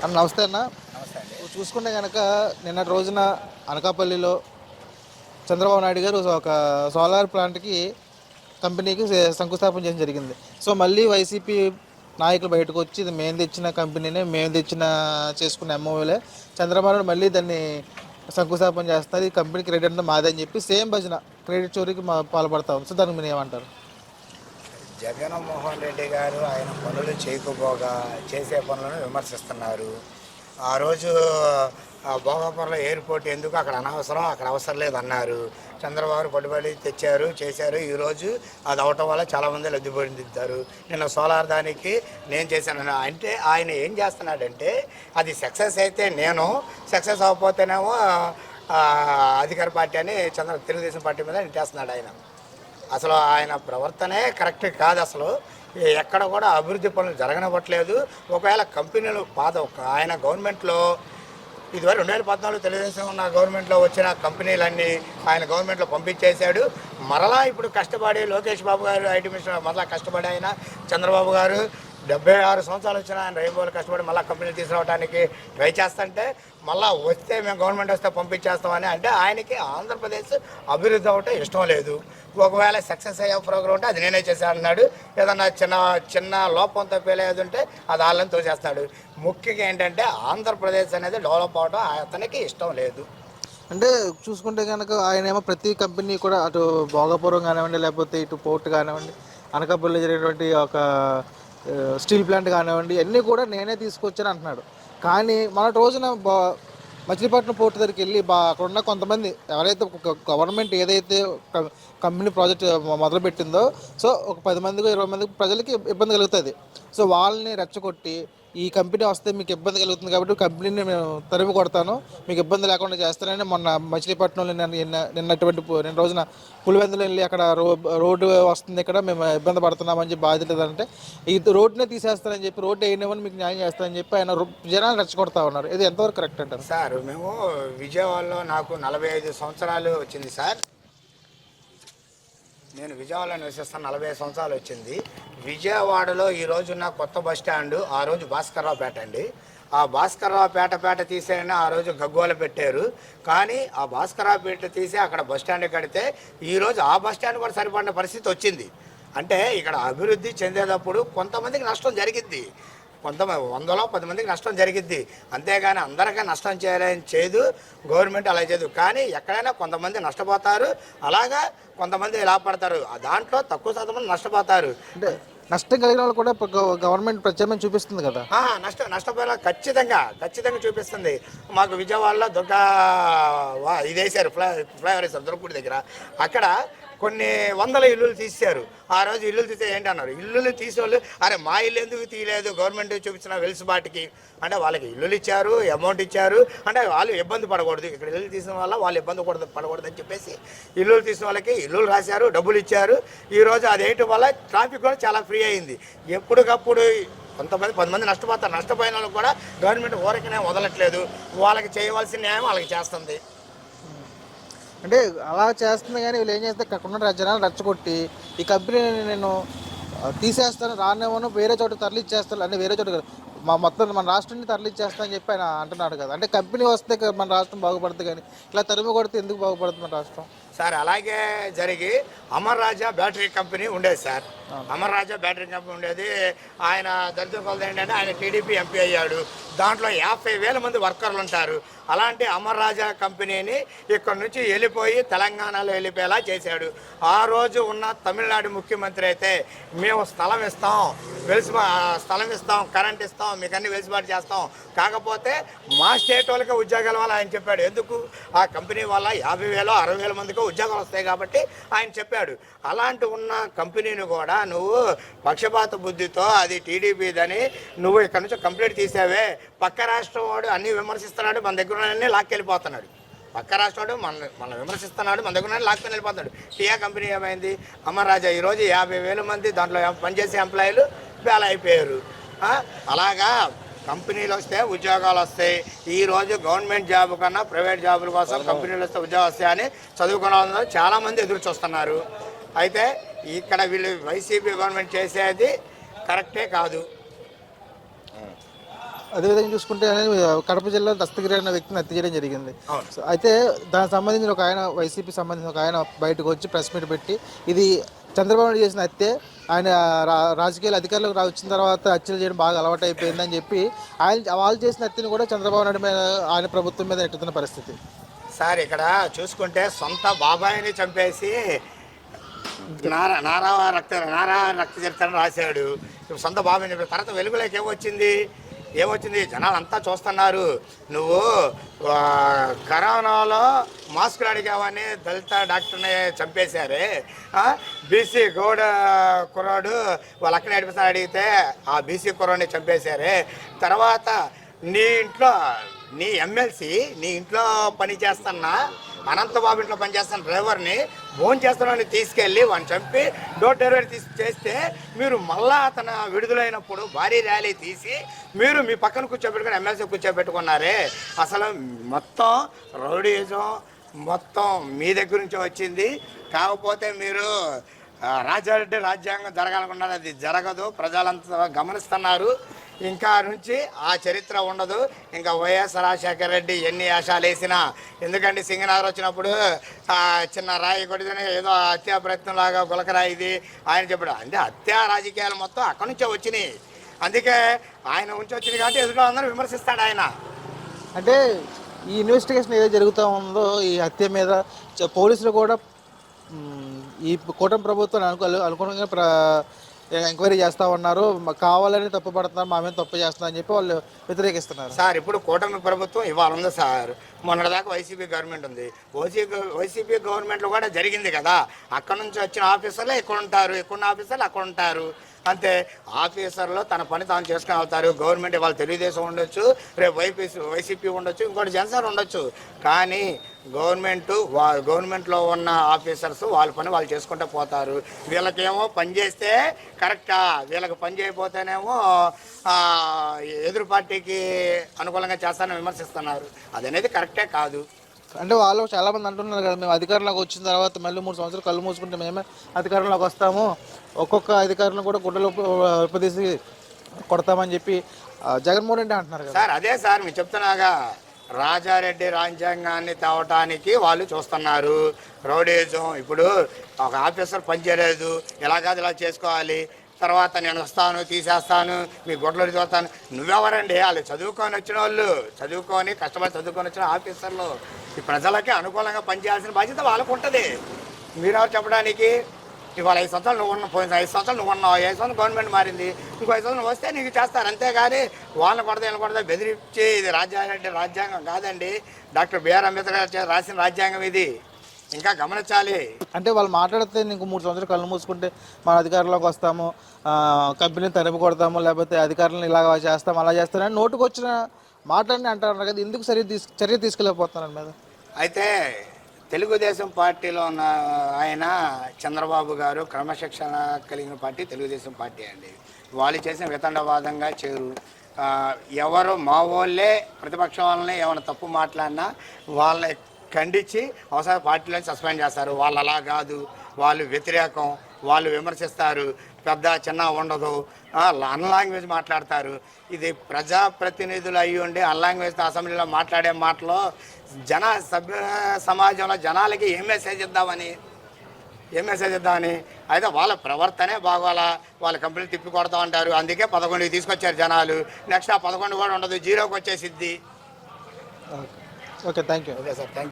అన్న నమస్తే అన్న. నమస్తే అండి. చూసుకుంటే కనుక నిన్నటి రోజున అనకాపల్లిలో చంద్రబాబు నాయుడు గారు ఒక సోలార్ ప్లాంట్కి కంపెనీకి శంకుస్థాపన చేయడం జరిగింది. సో మళ్ళీ వైసీపీ నాయకులు బయటకు వచ్చి ఇది మేము తెచ్చిన కంపెనీనే, మేము తెచ్చిన చేసుకున్న ఎంఓలే, చంద్రబాబు నాయుడు మళ్ళీ దాన్ని శంకుస్థాపన చేస్తున్నారు, ఈ కంపెనీ క్రెడిట్ అంతా మాదే అని చెప్పి సేమ్ భజన క్రెడిట్ చోరీకి పాల్పడతాం. సో దానికి మీరు ఏమంటారు? జగన్మోహన్ రెడ్డి గారు ఆయన పనులు చేయకపోగా చేసే పనులను విమర్శిస్తున్నారు. ఆ రోజు భోగాపురంలో ఎయిర్పోర్ట్ ఎందుకు అక్కడ అనవసరం, అక్కడ అవసరం లేదన్నారు. చంద్రబాబు పట్టుబడి తెచ్చారు, చేశారు. ఈరోజు అది అవటం వల్ల చాలామంది లబ్ధి పొందుతారు. నిన్న సోలార్ దానికి నేను చేశాను అంటే ఆయన ఏం చేస్తున్నాడంటే అది సక్సెస్ అయితే నేను, సక్సెస్ అవ్వకపోతేనేమో అధికార పార్టీ అని తెలుగుదేశం పార్టీ మీద నెట్టేస్తున్నాడు ఆయన. అసలు ఆయన ప్రవర్తనే కరెక్ట్ కాదు. అసలు ఎక్కడ కూడా అభివృద్ధి పనులు జరగనివ్వట్లేదు. ఒకవేళ కంపెనీలు ఆయన గవర్నమెంట్లో ఇదివరకు 2014 తెలుగుదేశం ఉన్న గవర్నమెంట్లో వచ్చిన కంపెనీలన్నీ ఆయన గవర్నమెంట్లో పంపించేశాడు. మరలా ఇప్పుడు కష్టపడి లోకేష్ బాబు గారు ఐటీ మినిస్టర్ మరలా కష్టపడి ఆయన చంద్రబాబు గారు 76 సంవత్సరాలు వచ్చిన ఆయన రైతులు కష్టపడి మళ్ళీ కంపెనీలు తీసుకురావడానికి ట్రై చేస్తుంటే మళ్ళీ వస్తే మేము గవర్నమెంట్ వస్తే పంపించేస్తామని అంటే ఆయనకి ఆంధ్రప్రదేశ్ అభివృద్ధి అవ్వటం ఇష్టం లేదు. ఒకవేళ సక్సెస్ అయ్యే ప్రోగ్రామ్ ఉంటే అది నేనే చేశాను అన్నాడు. ఏదన్నా చిన్న లోపంతో పేలేదు ఉంటే అది వాళ్ళని తోచేస్తాడు. ముఖ్యంగా ఏంటంటే ఆంధ్రప్రదేశ్ అనేది డెవలప్ అవడం అతనికి ఇష్టం లేదు. అంటే చూసుకుంటే కనుక ఆయన ఏమో ప్రతి కంపెనీ కూడా అటు భోగాపురం కానివ్వండి, లేకపోతే ఇటు పోర్ట్ కానివ్వండి, అనకాపల్లి జరిగినటువంటి ఒక స్టీల్ ప్లాంట్ కానివ్వండి, అన్నీ కూడా నేనే తీసుకొచ్చాను అంటున్నాడు. కానీ మన రోజున మచిలీపట్నం పోర్టు దగ్గరికి వెళ్ళి అక్కడ ఉన్న కొంతమంది ఎవరైతే గవర్నమెంట్ ఏదైతే కంపెనీ ప్రాజెక్ట్ మొదలుపెట్టిందో, సో ఒక 10 మందికి 20 మందికి ప్రజలకి ఇబ్బంది కలుగుతుంది. సో వాళ్ళని రెచ్చగొట్టి ఈ కంపెనీ వస్తే మీకు ఇబ్బంది కలుగుతుంది కాబట్టి కంపెనీని నేను తరిమి కొడతాను, మీకు ఇబ్బంది లేకుండా చేస్తానని మొన్న మచిలీపట్నంలో నిన్న రోజున పులివెందులు వెళ్ళి అక్కడ రోడ్డు వస్తుంది, ఇక్కడ మేము ఇబ్బంది పడుతున్నామని చెప్పి బాధ్యత ఈ రోడ్డునే తీసేస్తానని చెప్పి, రోడ్డు వేయనివ్వని మీకు న్యాయం చేస్తానని చెప్పి ఆయన జనాలు రెచ్చగొడతా ఉన్నారు. ఇది ఎంతవరకు కరెక్ట్ అంటారు? సార్ మేము విజయవాడలో నాకు 45 సంవత్సరాలు వచ్చింది సార్. నేను విజయవాడలో నివసిస్తాను, 45 సంవత్సరాలు వచ్చింది. విజయవాడలో ఈ రోజున్న కొత్త బస్ స్టాండు ఆ రోజు భాస్కర్రావుపేట అండి. ఆ భాస్కర్రావుపేట తీసేయని ఆ రోజు గగ్గోలు పెట్టారు. కానీ ఆ భాస్కర్రావుపేట తీసి అక్కడ బస్ స్టాండ్ కడితే ఈరోజు ఆ బస్ స్టాండ్ కూడా సరిపడిన పరిస్థితి వచ్చింది. అంటే ఇక్కడ అభివృద్ధి చెందేటప్పుడు కొంతమందికి నష్టం జరిగిద్ది, 100 మందికి నష్టం జరిగిద్ది. అంతేగాని అందరికీ నష్టం చేయాలని చేయదు గవర్నమెంట్, అలా చేయదు. కానీ ఎక్కడైనా కొంతమంది నష్టపోతారు, అలాగా కొంతమంది లాభపడతారు. దాంట్లో తక్కువ శాతం మంది నష్టపోతారు. అంటే నష్టం కలిగిన వాళ్ళు కూడా గవర్నమెంట్ ప్రత్యామ్నాయం చూపిస్తుంది కదా. నష్టపోయేలా ఖచ్చితంగా చూపిస్తుంది. మాకు విజయవాడలో ఇది వేశారు, ఫ్లైఓవర్ వేశారు దుర్గపూడి దగ్గర. అక్కడ కొన్ని వందల ఇల్లులు తీశారు. ఆ రోజు ఇల్లులు తీస్తే ఏంటన్నారు, ఇల్లులు తీసేవాళ్ళు అరే మా ఇల్లు ఎందుకు తీయలేదు గవర్నమెంట్ చూపించిన వెలుసుబాటుకి అంటే వాళ్ళకి ఇల్లులు ఇచ్చారు, అమౌంట్ ఇచ్చారు, అంటే వాళ్ళు ఇబ్బంది పడకూడదు, ఇక్కడ ఇల్లు తీసిన వల్ల వాళ్ళు ఇబ్బంది పడకూడదు అని చెప్పేసి ఇల్లులు తీసిన వాళ్ళకి ఇల్లులు రాశారు, డబ్బులు ఇచ్చారు. ఈరోజు అదేయటం వల్ల ట్రాఫిక్ కూడా చాలా ఫ్రీ అయింది. ఎప్పటికప్పుడు 10 మంది నష్టపోతారు. నష్టపోయిన వాళ్ళు కూడా గవర్నమెంట్ ఊరకనే వదలట్లేదు, వాళ్ళకి చేయవలసిన న్యాయం వాళ్ళకి చేస్తుంది. అంటే అలా చేస్తుంది. కానీ వీళ్ళు ఏం చేస్తే అక్కడ జనాలు రెచ్చగొట్టి ఈ కంపెనీని నేను తీసేస్తాను, రానేమో వేరే చోట తరలిచ్చేస్తాను, అంటే వేరే చోట మొత్తం మన రాష్ట్రాన్ని తరలిచ్చేస్తానని చెప్పి ఆయన అంటున్నాడు కదా. అంటే కంపెనీ వస్తే మన రాష్ట్రం బాగుపడుతుంది, కానీ ఇలా తరిమి కొడితే ఎందుకు బాగుపడుతుంది మన రాష్ట్రం? సార్ అలాగే జరిగి అమర్ రాజా బ్యాటరీ కంపెనీ ఉండేది సార్. అమర్ రాజా బ్యాటరీ కంపెనీ ఉండేది. ఆయన దరిద్ర కొలది ఏంటంటే ఆయన టీడీపీ ఎంపీ అయ్యాడు. దాంట్లో 50,000 మంది వర్కర్లు ఉంటారు. అలాంటి అమర్ రాజా కంపెనీని ఇక్కడ నుంచి వెళ్ళిపోయి తెలంగాణలో వెళ్ళిపోయేలా చేశాడు. ఆ రోజు ఉన్న తమిళనాడు ముఖ్యమంత్రి అయితే మేము స్థలం ఇస్తాం, కరెంట్ ఇస్తాం, మీకు అన్ని వెసులుబాటు చేస్తాం, కాకపోతే మా స్టేట్ వాళ్ళకే ఉద్యోగాల వల్ల ఆయన చెప్పాడు. ఎందుకు ఆ కంపెనీ వల్ల 50,000 60,000 మందికి ఉద్యోగాలు వస్తాయి కాబట్టి ఆయన చెప్పాడు. అలాంటి ఉన్న కంపెనీని కూడా నువ్వు పక్షపాత బుద్ధితో అది టీడీపీదని నువ్వు ఇక్కడ నుంచి కంప్లీట్ తీసావే, పక్క రాష్ట్రం వాడు అన్నీ విమర్శిస్తున్నాడు, మన దగ్గర అన్నీ లాక్కెళ్ళిపోతున్నాడు. పక్క రాష్ట్రాడు మన విమర్శిస్తున్నాడు, మన దగ్గర లాక్కొని వెళ్ళిపోతున్నాడు. టీఆ కంపెనీ ఏమైంది? అమర్ రాజా ఈరోజు 50,000 మంది దాంట్లో పనిచేసే ఎంప్లాయీలు బేల అయిపోయారు. అలాగా కంపెనీలు వస్తే ఉద్యోగాలు వస్తాయి. ఈరోజు గవర్నమెంట్ జాబ్ కన్నా ప్రైవేట్ జాబుల కోసం కంపెనీలు వస్తే ఉద్యోగాలు వస్తాయని చదువుకున్న వాళ్ళు చాలామంది ఎదురు చూస్తున్నారు. అయితే ఇక్కడ వీళ్ళు వైసీపీ గవర్నమెంట్ చేసేది కరెక్టే కాదు. అదేవిధంగా చూసుకుంటే కడప జిల్లా దస్తగిరి అనే వ్యక్తిని హత్య చేయడం జరిగింది. అవును. సో అయితే దానికి సంబంధించిన ఒక ఆయన వైసీపీ సంబంధించిన ఒక ఆయన బయటకు వచ్చి ప్రెస్ మీట్ పెట్టి ఇది చంద్రబాబు నాయుడు చేసిన హత్యే, ఆయన రాజకీయాలు అధికారులకు వచ్చిన తర్వాత హత్యలు చేయడం బాగా అలవాటు అయిపోయిందని చెప్పి వాళ్ళు చేసిన హత్యను కూడా చంద్రబాబు నాయుడు మీద ఆయన ప్రభుత్వం మీద నెట్టుతున్న పరిస్థితి. సార్ ఇక్కడ చూసుకుంటే సొంత బాబాయిని చంపేసి నారా రక్త చరిత్రను రాశాడు. ఇప్పుడు సొంత బాబాయిని చంపేసి తర్వాత వెలుగులోకి ఏమొచ్చింది జనాలంతా చూస్తున్నారు. నువ్వు కరోనాలో మాస్కులు అడిగావని దళిత డాక్టర్ని చంపేశారే, బీసీ గౌడ కుర్రాడు వాళ్ళు అక్కడ నడిపిస్తాను అడిగితే ఆ బీసీ కుర్రాడిని చంపేశారే, తర్వాత నీ ఎమ్మెల్సీ నీ ఇంట్లో పని చేస్తున్న అనంతబాబు ఇంట్లో పనిచేస్తున్న డ్రైవర్ని ఫోన్ చేస్తున్నాని తీసుకెళ్ళి వాడిని చంపి డోర్ డెలివరీ చేస్తే మీరు మళ్ళా అతను విడుదలైనప్పుడు భారీ ర్యాలీ తీసి మీరు మీ పక్కన కూర్చోబెట్టుకుని ఎమ్మెల్సీ కూర్చోబెట్టుకున్నారే. అసలు మొత్తం రౌడీజం మొత్తం మీ దగ్గర నుంచి వచ్చింది. కాకపోతే మీరు రాజారెడ్డి రాజ్యాంగం జరగాలనుకున్నారు, అది జరగదు, ప్రజలంతా గమనిస్తున్నారు. ఇంకా నుంచి ఆ చరిత్ర ఉండదు. ఇంకా వైఎస్ రాజశేఖర రెడ్డి ఎన్ని ఆశాలు వేసినా, ఎందుకంటే సింగనగర్ వచ్చినప్పుడు చిన్న రాయి కొడితేనే ఏదో హత్యా ప్రయత్నంలాగా గులకరాయి ఇది ఆయన చెప్పాడు. అంటే హత్యా రాజకీయాలు మొత్తం అక్కడి నుంచే వచ్చినాయి. అందుకే ఆయన నుంచి వచ్చింది కాబట్టి ఎదురు అందరూ విమర్శిస్తాడు ఆయన. అంటే ఈ ఇన్వెస్టిగేషన్ ఏదో జరుగుతూ ఉందో ఈ హత్య మీద పోలీసులు కూడా ఈ కూటమి ప్రభుత్వం అనుగుణంగా ఎంక్వైరీ చేస్తూ ఉన్నారు, కావాలని తప్పు పడుతున్నారు, మా మీద తప్పు చేస్తున్నారు అని చెప్పి వాళ్ళు వ్యతిరేకిస్తున్నారు. సార్ ఇప్పుడు కూటమి ప్రభుత్వం ఇవాళ ఉంది సార్, మొన్నటిదాకా వైసీపీ గవర్నమెంట్ ఉంది. వైసీపీ గవర్నమెంట్లో కూడా జరిగింది కదా, అక్కడ నుంచి వచ్చిన ఆఫీసర్లు ఇక్కడ ఉంటారు, ఇక్కడ ఆఫీసర్లు అక్కడ ఉంటారు. అంతే, ఆఫీసర్లు తన పని తాను చేసుకుని అవుతారు. గవర్నమెంట్ ఇవాళ తెలుగుదేశం ఉండొచ్చు, రేపు వైసీపీ ఉండొచ్చు, ఇంకోటి జనసేన ఉండొచ్చు. కానీ గవర్నమెంట్లో ఉన్న ఆఫీసర్స్ వాళ్ళ పని వాళ్ళు చేసుకుంటూ పోతారు. వీళ్ళకేమో పని చేస్తే కరెక్టా, వీళ్ళకి పని చేయకపోతేనేమో ఎదురు పార్టీకి అనుకూలంగా చేస్తారని విమర్శిస్తున్నారు. అదనేది కరెక్టే కాదు. అంటే వాళ్ళు చాలామంది అంటున్నారు కదా, మేము అధికారంలోకి వచ్చిన తర్వాత మళ్ళీ 3 సంవత్సరాలు కళ్ళు మూసుకుంటే మేమే అధికారంలోకి వస్తాము, ఒక్కొక్క అధికారులను కూడా గుడ్డలు ఉపదేశి కొడతామని చెప్పి జగన్మోహన్ రెడ్డి అంటున్నారు కదా సార్. అదే సార్ మీరు చెప్తున్నాగా, రాజారెడ్డి రాజ్యాంగాన్ని తేవటానికి వాళ్ళు చూస్తున్నారు రౌడీజం. ఇప్పుడు ఒక ఆఫీసర్ పనిచేయలేదు, ఎలాగాదు ఇలా చేసుకోవాలి, తర్వాత నేను వస్తాను తీసేస్తాను మీ గొడ్లు చూస్తాను. నువ్వెవరండి? వాళ్ళు చదువుకొని కష్టపడి చదువుకొని వచ్చిన ఆఫీసర్లు ఈ ప్రజలకి అనుకూలంగా పనిచేయాల్సిన బాధ్యత వాళ్ళకు ఉంటుంది. మీరెవరు చెప్పడానికి? ఇవాళ 5 సంవత్సరాలు నువ్వు ఉన్నావు, పోయిన 5 సంవత్సరాలు నువ్వు ఉన్నావు, 5 సంవత్సరాలు గవర్నమెంట్ మారింది, ఇంకో 5 సంవత్సరాలు వస్తే నీకు చేస్తారు. అంతేగాని వాళ్ళని కొడతా బెదిరించి ఇది రాజారెడ్డి రాజ్యాంగం కాదండి, డాక్టర్ బిఆర్ అంబేద్కర్ రాసిన రాజ్యాంగం ఇది. ఇంకా గమనించాలి. అంటే వాళ్ళు మాట్లాడితే నీకు 3 సంవత్సరాలు కళ్ళు మూసుకుంటే మన అధికారంలోకి వస్తాము, కంపెనీని తరిమి కొడతాము, లేకపోతే అధికారులను ఇలా చేస్తాము అలా చేస్తారని నోటుకు వచ్చిన మాటలని అంటారు కదా, ఎందుకు చర్య తీసుకెళ్ళిపోతున్నారు మీద? అయితే తెలుగుదేశం పార్టీలో ఉన్న ఆయన చంద్రబాబు గారు క్రమశిక్షణ కలిగిన పార్టీ తెలుగుదేశం పార్టీ అండి. వాళ్ళు చేసిన వితండవాదంగా చేరు. ఎవరు మా వాళ్ళే ప్రతిపక్షం వాళ్ళని ఏమైనా తప్పు మాట్లాడినా వాళ్ళని ఖండించి అవసరం పార్టీలో సస్పెండ్ చేస్తారు. వాళ్ళు అలా కాదు, వాళ్ళు వ్యతిరేకం, వాళ్ళు విమర్శిస్తారు, పెద్ద చిన్న ఉండదు, అన్ లాంగ్వేజ్ మాట్లాడతారు. ఇది ప్రజాప్రతినిధులు అయ్యి ఉండి అన్ లాంగ్వేజ్ అసెంబ్లీలో మాట్లాడే మాటలో సభ్య సమాజంలో జనాలకి ఏం మెసేజ్ ఇద్దామని అయితే వాళ్ళ ప్రవర్తనే బాగోలా, వాళ్ళ కంపెనీలు తిప్పి కొడతా ఉంటారు. అందుకే 11కి తీసుకొచ్చారు జనాలు. నెక్స్ట్ ఆ 11 కూడా ఉండదు, 0కి వచ్చేసిద్ది. Okay, thank you. Okay sir, thank you.